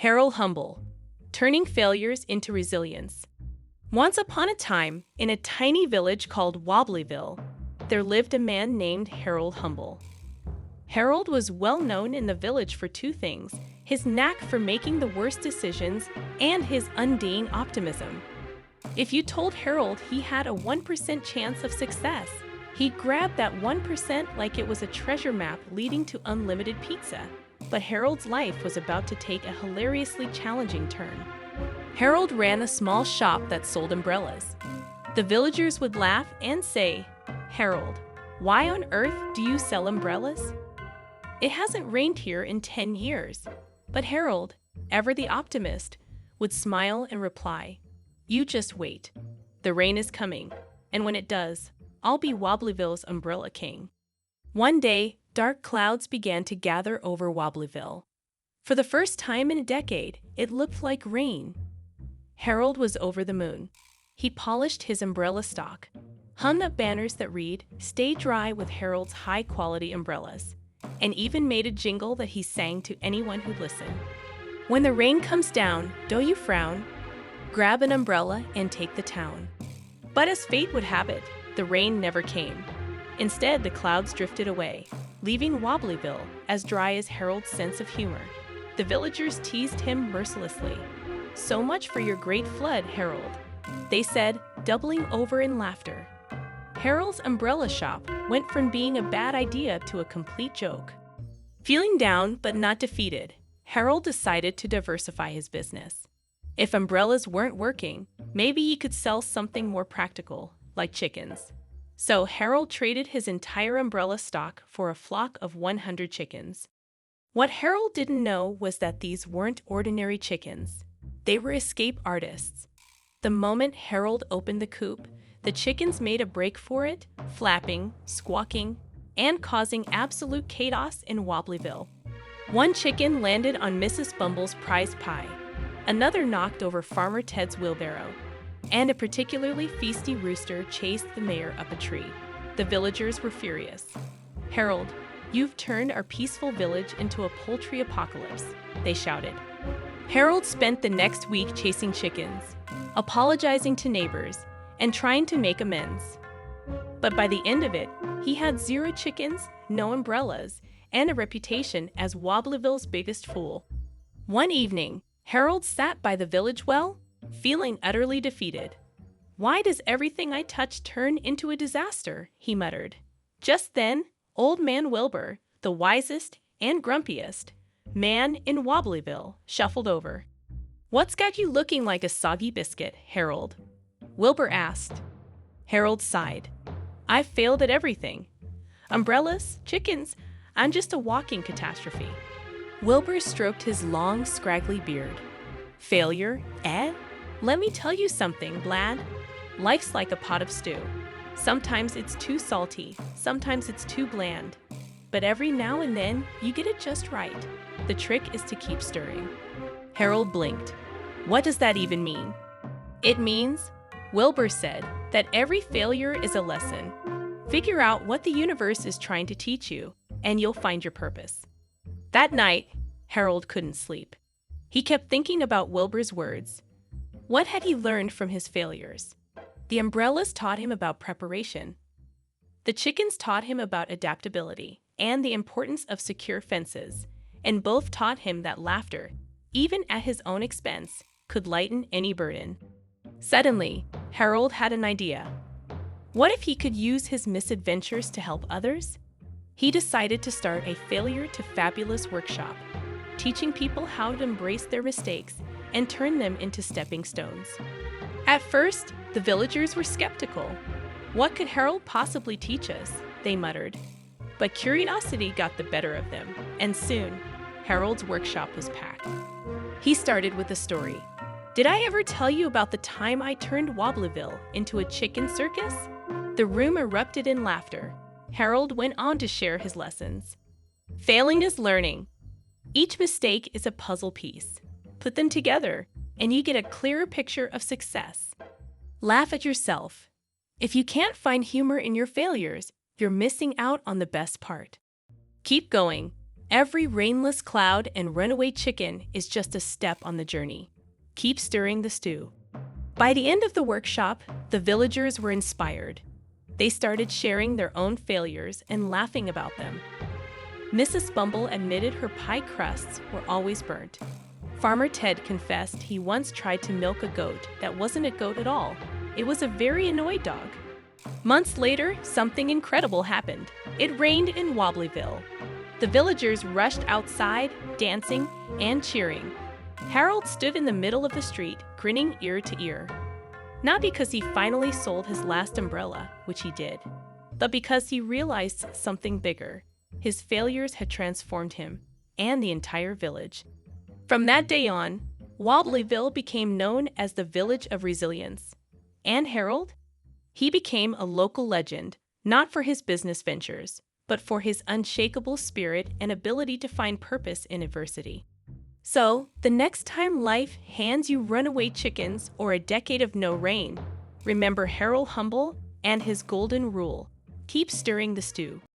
Harold Humble, turning failures into resilience. Once upon a time, in a tiny village called Wobblyville, there lived a man named Harold Humble. Harold was well known in the village for two things: his knack for making the worst decisions and his undying optimism. If you told Harold he had a 1% chance of success, he'd grab that 1% like it was a treasure map leading to unlimited pizza. But Harold's life was about to take a hilariously challenging turn. Harold ran a small shop that sold umbrellas. The villagers would laugh and say, "Harold, why on earth do you sell umbrellas? It hasn't rained here in 10 years. But Harold, ever the optimist, would smile and reply, "You just wait. The rain is coming, and when it does, I'll be Wobblyville's umbrella king." One day, dark clouds began to gather over Wobblyville. For the first time in a decade, it looked like rain. Harold was over the moon. He polished his umbrella stock, hung up banners that read, "Stay dry with Harold's high-quality umbrellas," and even made a jingle that he sang to anyone who'd listen. "When the rain comes down, don't you frown. Grab an umbrella and take the town." But as fate would have it, the rain never came. Instead, the clouds drifted away, leaving Wobblyville as dry as Harold's sense of humor. The villagers teased him mercilessly. "So much for your great flood, Harold," they said, doubling over in laughter. Harold's umbrella shop went from being a bad idea to a complete joke. Feeling down but not defeated, Harold decided to diversify his business. If umbrellas weren't working, maybe he could sell something more practical, like chickens. So Harold traded his entire umbrella stock for a flock of 100 chickens. What Harold didn't know was that these weren't ordinary chickens. They were escape artists. The moment Harold opened the coop, the chickens made a break for it, flapping, squawking, and causing absolute chaos in Wobblyville. One chicken landed on Mrs. Bumble's prize pie. Another knocked over Farmer Ted's wheelbarrow. And a particularly feisty rooster chased the mayor up a tree. The villagers were furious. "Harold, you've turned our peaceful village into a poultry apocalypse," they shouted. Harold spent the next week chasing chickens, apologizing to neighbors, and trying to make amends. But by the end of it, he had 0 chickens, no umbrellas, and a reputation as Wobblyville's biggest fool. One evening, Harold sat by the village well, feeling utterly defeated. "Why does everything I touch turn into a disaster?" he muttered. Just then, Old Man Wilbur, the wisest and grumpiest man in Wobblyville, shuffled over. "What's got you looking like a soggy biscuit, Harold?" Wilbur asked. Harold sighed. "I've failed at everything. Umbrellas, chickens, I'm just a walking catastrophe." Wilbur stroked his long, scraggly beard. "Failure, eh? Let me tell you something, lad. Life's like a pot of stew. Sometimes it's too salty, sometimes it's too bland. But every now and then, you get it just right. The trick is to keep stirring." Harold blinked. "What does that even mean?" "It means," Wilbur said, "that every failure is a lesson. Figure out what the universe is trying to teach you, and you'll find your purpose." That night, Harold couldn't sleep. He kept thinking about Wilbur's words. What had he learned from his failures? The umbrellas taught him about preparation. The chickens taught him about adaptability and the importance of secure fences, and both taught him that laughter, even at his own expense, could lighten any burden. Suddenly, Harold had an idea. What if he could use his misadventures to help others? He decided to start a failure to fabulous workshop, teaching people how to embrace their mistakes and turn them into stepping stones. At first, the villagers were skeptical. "What could Harold possibly teach us?" they muttered. But curiosity got the better of them, and soon, Harold's workshop was packed. He started with a story. "Did I ever tell you about the time I turned Wobblyville into a chicken circus?" The room erupted in laughter. Harold went on to share his lessons. "Failing is learning. Each mistake is a puzzle piece. Put them together, and you get a clearer picture of success. Laugh at yourself. If you can't find humor in your failures, you're missing out on the best part. Keep going. Every rainless cloud and runaway chicken is just a step on the journey. Keep stirring the stew. By the end of the workshop, the villagers were inspired. They started sharing their own failures and laughing about them. Mrs. Bumble admitted her pie crusts were always burnt. Farmer Ted confessed he once tried to milk a goat that wasn't a goat at all. It was a very annoyed dog. Months later, something incredible happened. It rained in Wobblyville. The villagers rushed outside, dancing and cheering. Harold stood in the middle of the street, grinning ear to ear. Not because he finally sold his last umbrella, which he did, but because he realized something bigger. His failures had transformed him and the entire village. From that day on, Wobblyville became known as the Village of Resilience. And Harold? He became a local legend, not for his business ventures, but for his unshakable spirit and ability to find purpose in adversity. So, the next time life hands you runaway chickens or a decade of no rain, remember Harold Humble and his golden rule: keep stirring the stew.